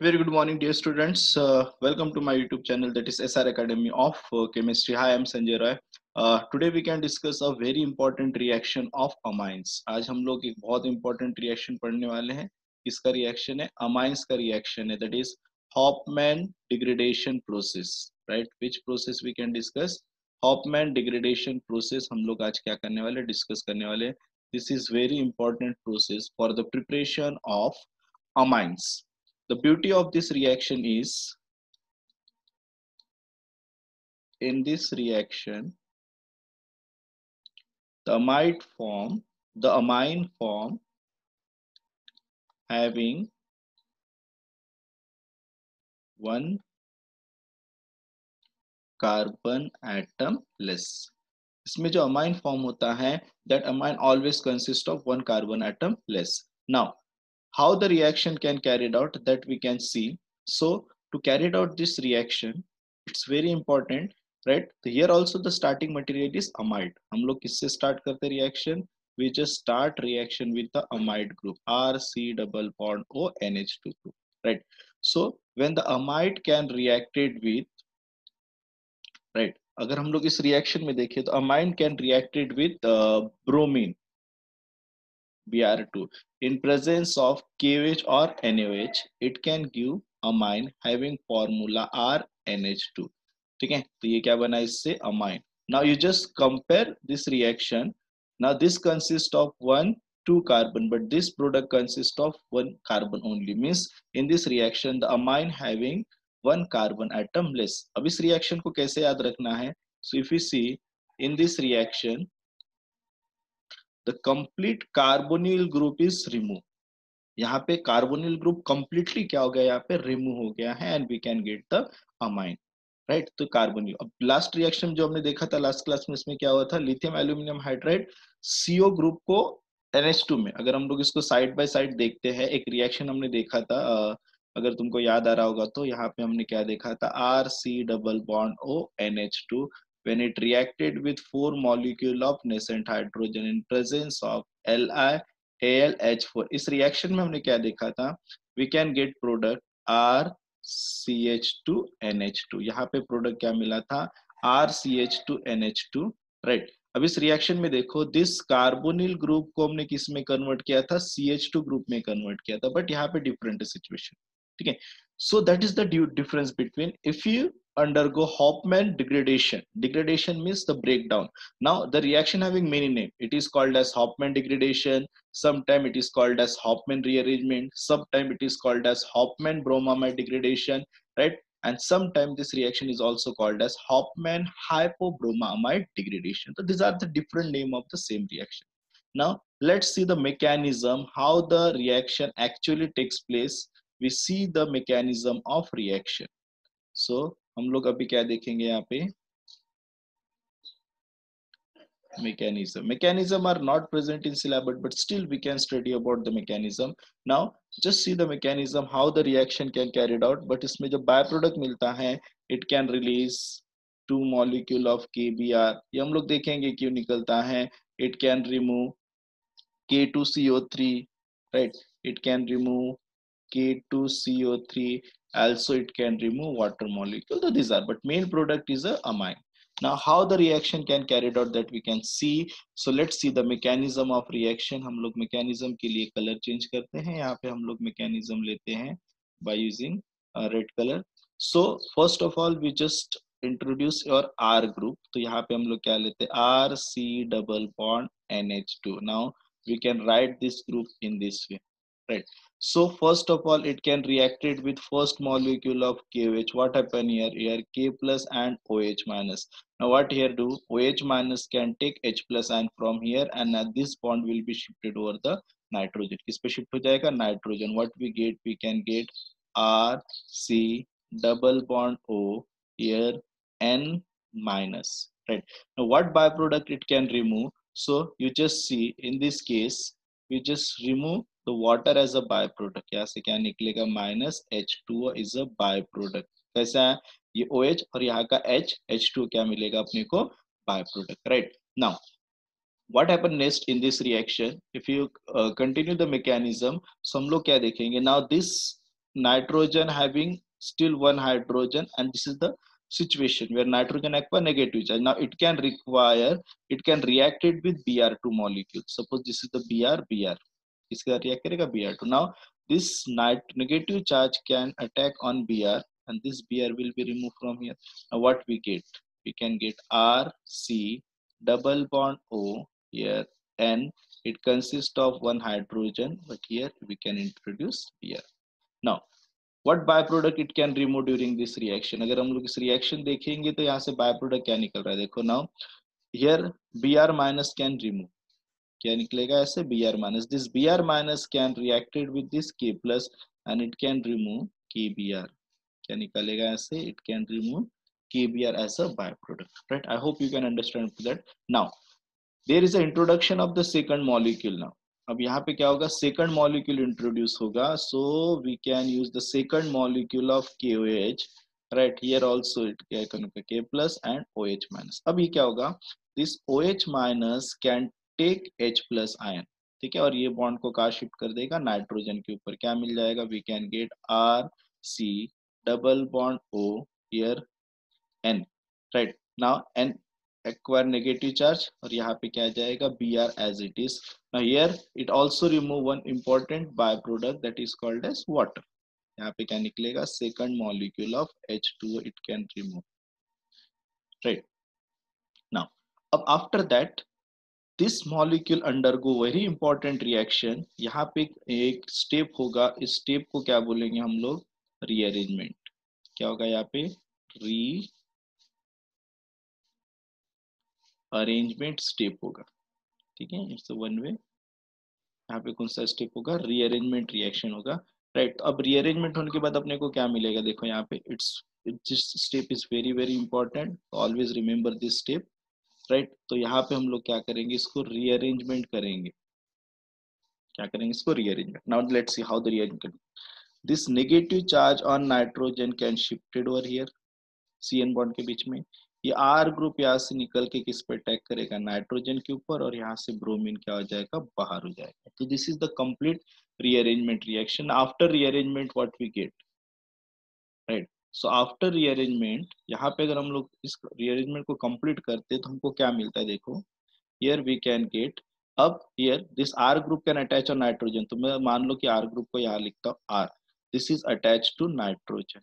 Very good morning, dear students. Welcome to my YouTube channel, that is SR Academy of Chemistry. Hi, I'm Sanjay Roy. Today we can discuss a very important reaction of amines. आज हम लोग एक बहुत important reaction पढ़ने वाले हैं. इसका reaction है amines का reaction है, that is Hofmann degradation process. Right? Which process we can discuss? Hofmann degradation process. हम लोग आज क्या करने वाले? Discuss करने वाले. This is very important process for the preparation of amines. The beauty of this reaction is, in this reaction, the amine form having one carbon atom less. इसमें जो amine form होता है, that amine always consists of one carbon atom less. Now, how the reaction can carried out, that we can see. So to carry out this reaction, it's very important, right? So here also the starting material is amide. हम लोग किससे start करते reaction? We just start reaction with the amide group, RC double bond O NH2 group, right? So when the amide can reacted with, right, अगर हम लोग इस reaction में देखें तो amine can reacted with bromine, Br2, in presence of KOH or NaOH, it can give amine having formula RNH2. ठीक है, तो ये क्या बना इससे amine. Now you just compare this reaction. Now this consists of two carbon, but this product consists of one carbon only. Means in this reaction the amine having one carbon atom less. अब इस reaction को कैसे याद रखना है? So if you see in this reaction, the complete carbonyl group is removed. यहाँ पे carbonyl group completely क्या हो गया, यहाँ पे रिमूव हो गया है, and we can get the amine, right. तो कार्बोनिल, अब लास्ट रिएक्शन जो हमने देखा था लास्ट क्लास में, इसमें क्या हुआ था, lithium aluminium hydride CO group को NH2 में, अगर हम लोग इसको साइड बाय साइड देखते हैं, एक रिएक्शन हमने देखा था, अगर तुमको याद आ रहा होगा तो यहाँ पे हमने क्या देखा था, RC double bond O NH2 when it reacted with 4 molecule of nascent hydrogen in presence of LiAlH4. इस रिएक्शन में हमने क्या देखा था, we can get product RCH2NH2. यहाँ पे प्रोडक्ट क्या मिला था, RCH2NH2, राइट. अब इस रिएक्शन में देखो, दिस कार्बोनिल ग्रुप को हमने किस में कन्वर्ट किया था, CH2 ग्रुप में कन्वर्ट किया था, बट यहाँ पे डिफरेंट सिचुएशन. ठीक है, so that is the difference between, if you undergo Hofmann degradation. Degradation means the breakdown. Now the reaction having many names. It is called as Hofmann degradation. Sometime it is called as Hofmann rearrangement. Sometime it is called as Hofmann bromamide degradation, right? And sometimes this reaction is also called as Hofmann hypobromamide degradation. So these are the different name of the same reaction. Now let's see the mechanism, how the reaction actually takes place. We see the mechanism of reaction. So हम लोग अभी क्या देखेंगे यहाँ पे, mechanism are not present in syllabus, but still we can study about the mechanism. Now just see the mechanism, how the reaction can carried out. But इसमें जो byproduct मिलता है, it can release 2 molecule of KBr. ये हम लोग देखेंगे क्यों निकलता है. It can remove K2CO3, right? It can remove K2CO3. Also it can remove water molecule. So these are, but main product is a amine. Now how the reaction can carried out, that we can see. So let's see the mechanism of reaction. हम लोग mechanism के लिए color change करते हैं. यहाँ पे हम लोग mechanism लेते हैं by using red color. So first of all we just introduce your R group. तो यहाँ पे हम लोग क्या लेते हैं, RC double bond NH2. Now we can write this group in this way, right? So first of all, it can reacted with first molecule of KOH. What happen here? Here K plus and OH minus. Now what here do? OH minus can take H plus and from here, and this bond will be shifted over the nitrogen. किस पे shift हो जाएगा? Nitrogen. What we get? We can get R C double bond O, here N minus. Right. Now what byproduct it can remove? So you just see in this case, we just remove the water as a byproduct. यहाँ से क्या निकलेगा, minus H2O is a byproduct. कैसा है ये OH और यहाँ का H2 क्या मिलेगा अपने को, byproduct, right? Now what happen next in this reaction, if you continue the mechanism, so हम लोग क्या देखेंगे, now this nitrogen having still one hydrogen, and this is the situation where nitrogen acquire negative charge. Now it can react it with Br2 molecule. Suppose this is the Br, इसका react करेगा Br2. Now this negative charge can attack on Br, and this Br will be removed from here. Now what we get? We can get RC double bond O here, N. It consists of one hydrogen, but here we can introduce Br. Now what byproduct it can remove during this reaction? अगर हम लोग इस reaction देखेंगे तो यहाँ से byproduct क्या निकल रहा है? देखो now here Br minus can remove. क्या निकलेगा ऐसे? Br minus. This Br minus can reacted with this K plus and it can remove KBr. क्या निकलेगा ऐसे? It can remove KBr as a byproduct. Right? I hope you can understand that. Now there is an introduction of the second molecule now. अब यहाँ पे क्या होगा? Second molecule introduce होगा. So we can use the second molecule of KOH. Right here also it K plus and OH minus. अब ये क्या होगा? This OH minus can take H plus ion. ठीक है, और ये बॉन्ड को कहाँ शिफ्ट कर देगा? नाइट्रोजन के ऊपर. क्या मिल जाएगा? We can get RC double bond O here N. Right now N acquire negative charge और यहाँ पे क्या जाएगा? Br as it is. Now here it also remove one important byproduct that is called as water. यहाँ पे क्या निकलेगा? Second molecule of H2O it can remove. Right. Now अब after that this molecule undergo very important reaction. यहाँ पे एक step होगा. इस step को क्या बोलेंगे हम लोग? Rearrangement. क्या होगा यहाँ पे? अरेंजमेंट स्टेप होगा. ठीक है, इट्स वन वे. यहाँ पे कौन सा स्टेप होगा? रीअरेंजमेंट रिएक्शन होगा. राइट. अब रीअरेंजमेंट होने के बाद अपने को क्या मिलेगा? देखो यहाँ पे this step is very very important. Always remember this step. Right. तो यहाँ पे हम लोग क्या करेंगे? इसको रीअरेंजमेंट करेंगे. क्या करेंगे? इसको rearrangement. Now let's see how the rearrangement. This negative charge on nitrogen can shifted over here CN bond के बीच में. ये R ग्रुप यहाँ से निकल के किस पे अटैक करेगा? नाइट्रोजन के ऊपर, और यहाँ से ब्रोमीन क्या हो जाएगा? बाहर हो जाएगा. तो this is the complete rearrangement reaction. After rearrangement what we get? Right. So after rearrangement यहाँ पे अगर हम लोग इस रीअरेंजमेंट को कंप्लीट करते तो हमको क्या मिलता है? देखो हियर वी कैन गेट. अब here this R group can attach on nitrogen. तो मैं मान लो कि R ग्रुप को यहाँ लिखता हूँ R. This is attach to nitrogen.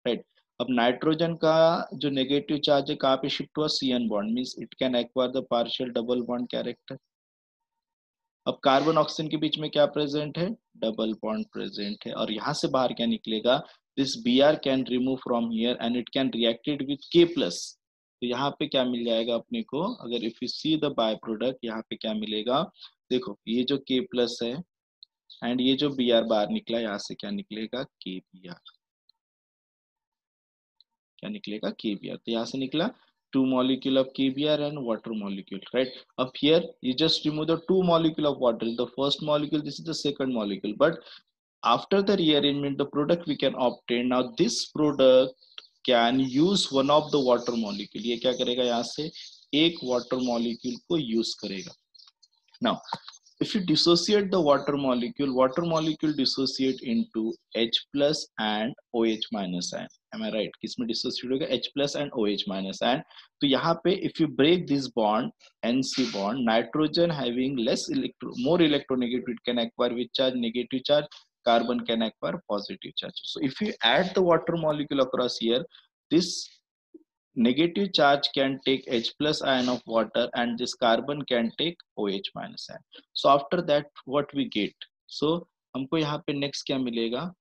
Right. अब नाइट्रोजन का जो नेगेटिव चार्ज है कहाँ पे शिफ्ट हुआ? CN bond. Means it can acquire the partial double bond character. अब कार्बन ऑक्सीजन के बीच में क्या प्रेजेंट है? डबल बॉन्ड प्रेजेंट है. और यहाँ से बाहर क्या निकलेगा? This Br can remove from here and it can reacted with K plus. तो यहाँ पे क्या मिल जाएगा अपने को? अगर if you see the by product यहाँ पे क्या मिलेगा? देखो ये जो K प्लस है एंड ये जो Br बाहर निकला, यहाँ से क्या निकलेगा? KBr. क्या निकलेगा? KBr. तो यहाँ से निकला 2 molecule of KBr and water molecule. Right. Up here you just remove the 2 molecule of water. The first molecule, this is the second molecule. But after the rearrangement, the product we can obtain. Now this product can use one of the water molecule. ये क्या करेगा? यहाँ से एक water molecule को use करेगा. Now if you dissociate the water molecule dissociate into H plus and OH minus ion. Am I right? किसमें dissociate होगा? H plus and OH minus ion. तो यहाँ पे if you break this bond, NC bond, nitrogen having more electronegative, it can acquire which charge? Negative charge. Carbon can acquire positive charge. So if you add the water molecule across here, this negative charge can take H plus ion of water and this carbon can take OH minus ion. So after that what we get? So हमको यहाँ पे next क्या मिलेगा?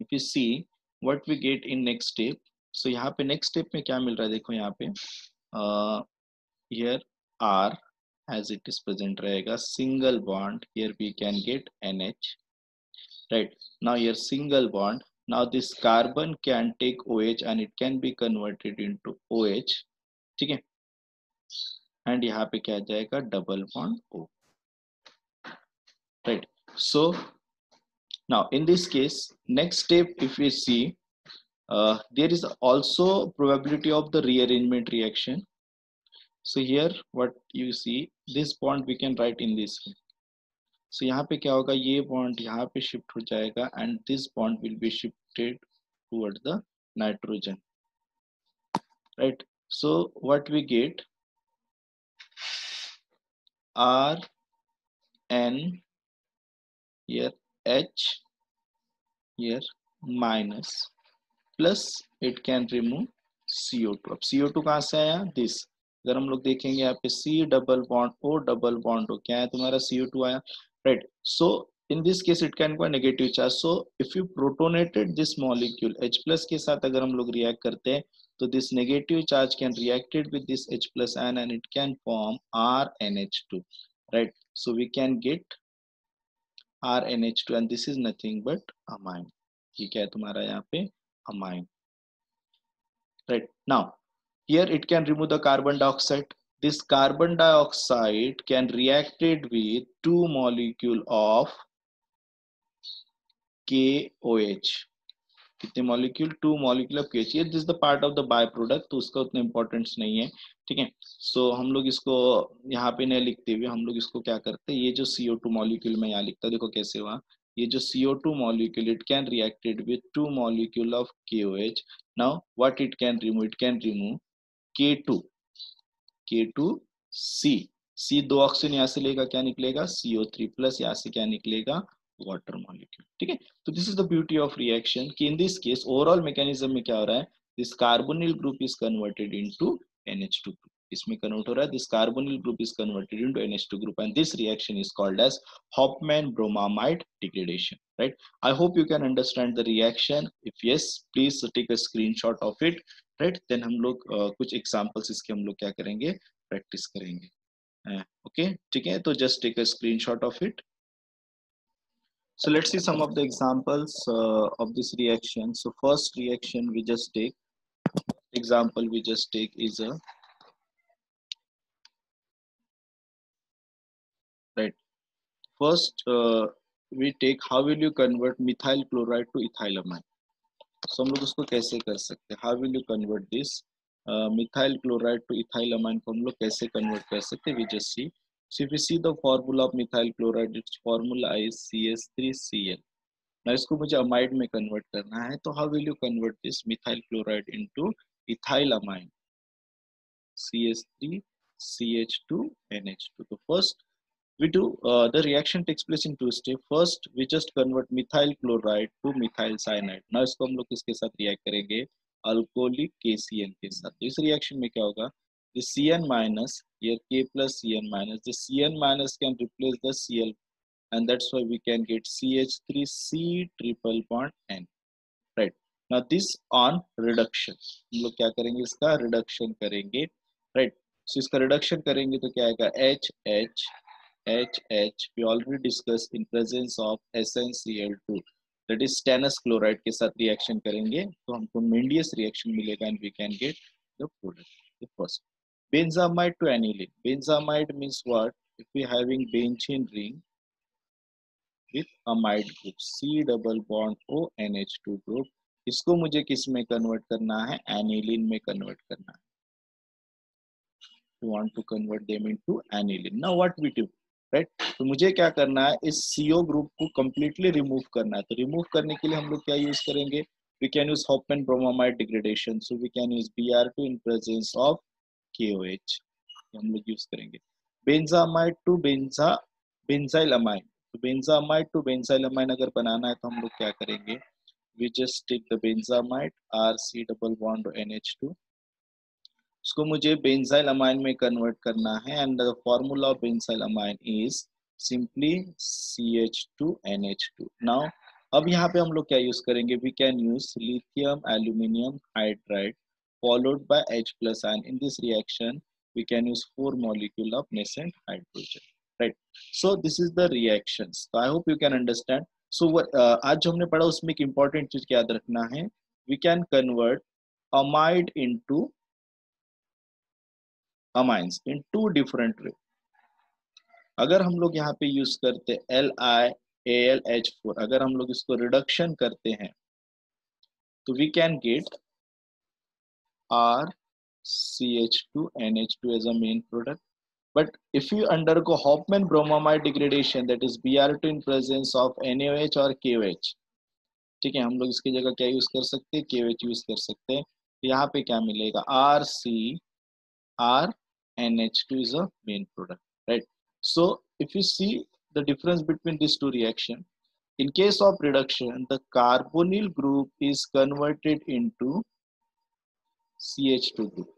If you see what we get in next step, so यहाँ पे next step में क्या मिल रहा है? देखो यहाँ पे here R as it is present रहेगा. Single bond, here we can get NH. Right. Now here single bond. Now this carbon can take OH and it can be converted into OH. ठीक है. And यहाँ पे क्या जाएगा? Double bond O. Right. So now in this case, next step if we see, there is also probability of the rearrangement reaction. So here what you see, this bond we can write in this way. सो यहाँ पे क्या होगा, ये bond यहाँ पे shift हो जाएगा and this bond will be shifted toward the nitrogen, right. So what we get, R N here H here minus plus it can remove CO2. अब CO2 कहाँ से आया, दिस. अगर हम लोग देखेंगे यहाँ पे C double bond O double bond हो, क्या है तुम्हारा, CO2 आया, right. So in this case it can go negative charge. So if you protonated this molecule H plus के साथ अगर हम लोग react करते हैं तो this negative charge can reacted with this H plus ion and it can form RNH2, right. So we can get RNH2 and this is nothing but amine. ये क्या है तुम्हारा यहाँ पे, amine, right. Now here it can remove the carbon dioxide. This carbon dioxide can reacted with two molecule of KOH. कितने molecule, two molecule of KOH. ये this the part of the by product, तो उसका उतना importance नहीं है, ठीक है. सो हम लोग इसको यहाँ पे नहीं लिखते हुए हम लोग इसको क्या करते हैं, ये जो CO2 मॉलिक्यूल में यहाँ लिखता हूँ, देखो कैसे हुआ. ये जो CO2 molecule it can reacted with two molecule of KOH. Now what it can remove, it can remove K2C. C दो ऑक्सीजन यहाँ से लेगा, क्या निकलेगा, CO3 प्लस, यहाँ से क्या निकलेगा, वाटर मॉलिक्यूल, ठीक है. तो this is the beauty of reaction कि in this case overall mechanism में क्या हो रहा है, this carbonyl group is converted into NH2 group. इसमें कन्वर्ट हो रहा है, this carbonyl group is converted into NH2 group and this reaction is called as Hofmann bromamide degradation, right. I hope you can understand the reaction. If yes please take a screenshot of it, right. Then हम लोग कुछ examples इसके हम लोग क्या करेंगे, practice करेंगे. Okay, ठीक है. तो just take a screenshot of it. So let's see some of the examples of this reaction. So first reaction we just take, example we just take is a, right. First we take, how will you convert methyl chloride to ethylamine. So हम लोग उसको कैसे कर सकते हैं, how will you convert this methyl chloride to ethylamine को हम लोग कैसे convert कर सकते हैं, we just see. So if you see the formula of methyl chloride, its formula is CH3Cl. ना इसको मुझे अमाइड में कन्वर्ट करना है, तो how will you convert this methyl chloride into ethylamine, CH3CH2NH2. तो first we do the reaction takes place in two steps. First we just convert methyl chloride to methyl cyanide. now इसको हम लोग किसके साथ react करेंगे, alcoholic KCl के साथ. तो इस रिएक्शन में क्या होगा, the Cn minus here K plus Cn minus, the Cn minus can replace the Cl and that's why we can get CH3C triple bond N, right. Now this on reduction, हम लोग क्या करेंगे, इसका reduction करेंगे, right. So इसका reduction करेंगे तो क्या आएगा, HH we already discussed in presence of SnCl2, that is stannous chloride के साथ रिएक्शन करेंगे तो हमको Mendius रिएक्शन मिलेगा and we can get the product. The first benzamide to aniline. Benzamide means what, if we having benzene ring with amide group, C double bond O NH2 group, इसको मुझे किस में convert करना है, aniline में convert करना है. You want to convert them into aniline. Now what we do, right? तो मुझे क्या करना है, इस CO ग्रुप को completely remove करना है. तो remove करने के लिए हम लोग क्या यूज करेंगे, we can use Hofmann bromamide degradation. So we can use Br2 in presence of KOH. हम लोग यूज करेंगे. Benzamide to benzylamine. तो बेंजामाइड टू बेंजाइलामाइन अगर बनाना है तो हम लोग क्या करेंगे, we just take the benzamide RC double bond NH2. उसको मुझे बेंजाइल अमाइन में कन्वर्ट करना है and the formula of benzyl amine is simply CH2NH2. Now अब यहाँ पे हम लोग क्या यूज करेंगे, we can use lithium aluminium hydride followed by H plus ion. In this reaction we can use 4 molecule of nascent hydrogen, right. So this is the reactions. So I hope you can understand. So आज जो हमने पढ़ा उसमें एक important चीज याद रखना है, we can convert amide into amines in two different way. अगर हम लोग यहाँ पे यूज करते LiAlH4, अगर हम लोग इसको रिडक्शन करते हैं तो we can get RCH2NH2 as a main product. But if you undergo Hofmann bromamide degradation, that is Br2 in presence of NaOH or KOH, ठीक है, हम लोग इसकी जगह क्या यूज कर सकते हैं, KOH यूज कर सकते हैं। तो यहाँ पे क्या मिलेगा, RCRNH2 is a main product, right? So if you see the difference between these two reaction, in case of reduction, the carbonyl group is converted into CH2 group.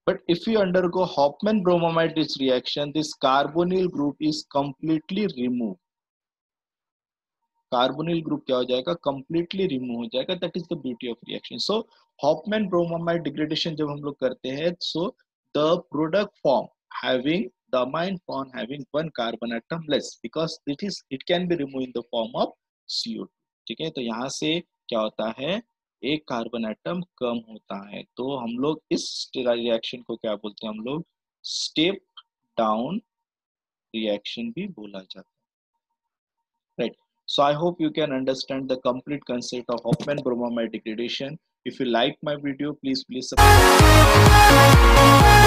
But if you undergo Hofmann bromamide reaction, this carbonyl group is completely removed. Carbonyl group क्या हो जाएगा, completely remove हो जाएगा. That is the beauty of reaction. So Hofmann bromamide degradation जब हम लोग करते हैं, so the product form having the amine bond having one carbon atom less, because it can be removed in the form of CO2. ठीक है, तो यहाँ से क्या होता है, एक कार्बन एटम कम होता है. तो हम लोग इस रिएक्शन को क्या बोलते हैं, हम लोग स्टेप डाउन रिएक्शन भी बोला जाता है, right? So I hope you can understand the complete concept of Hofmann bromamide degradation. If you like my video, please subscribe.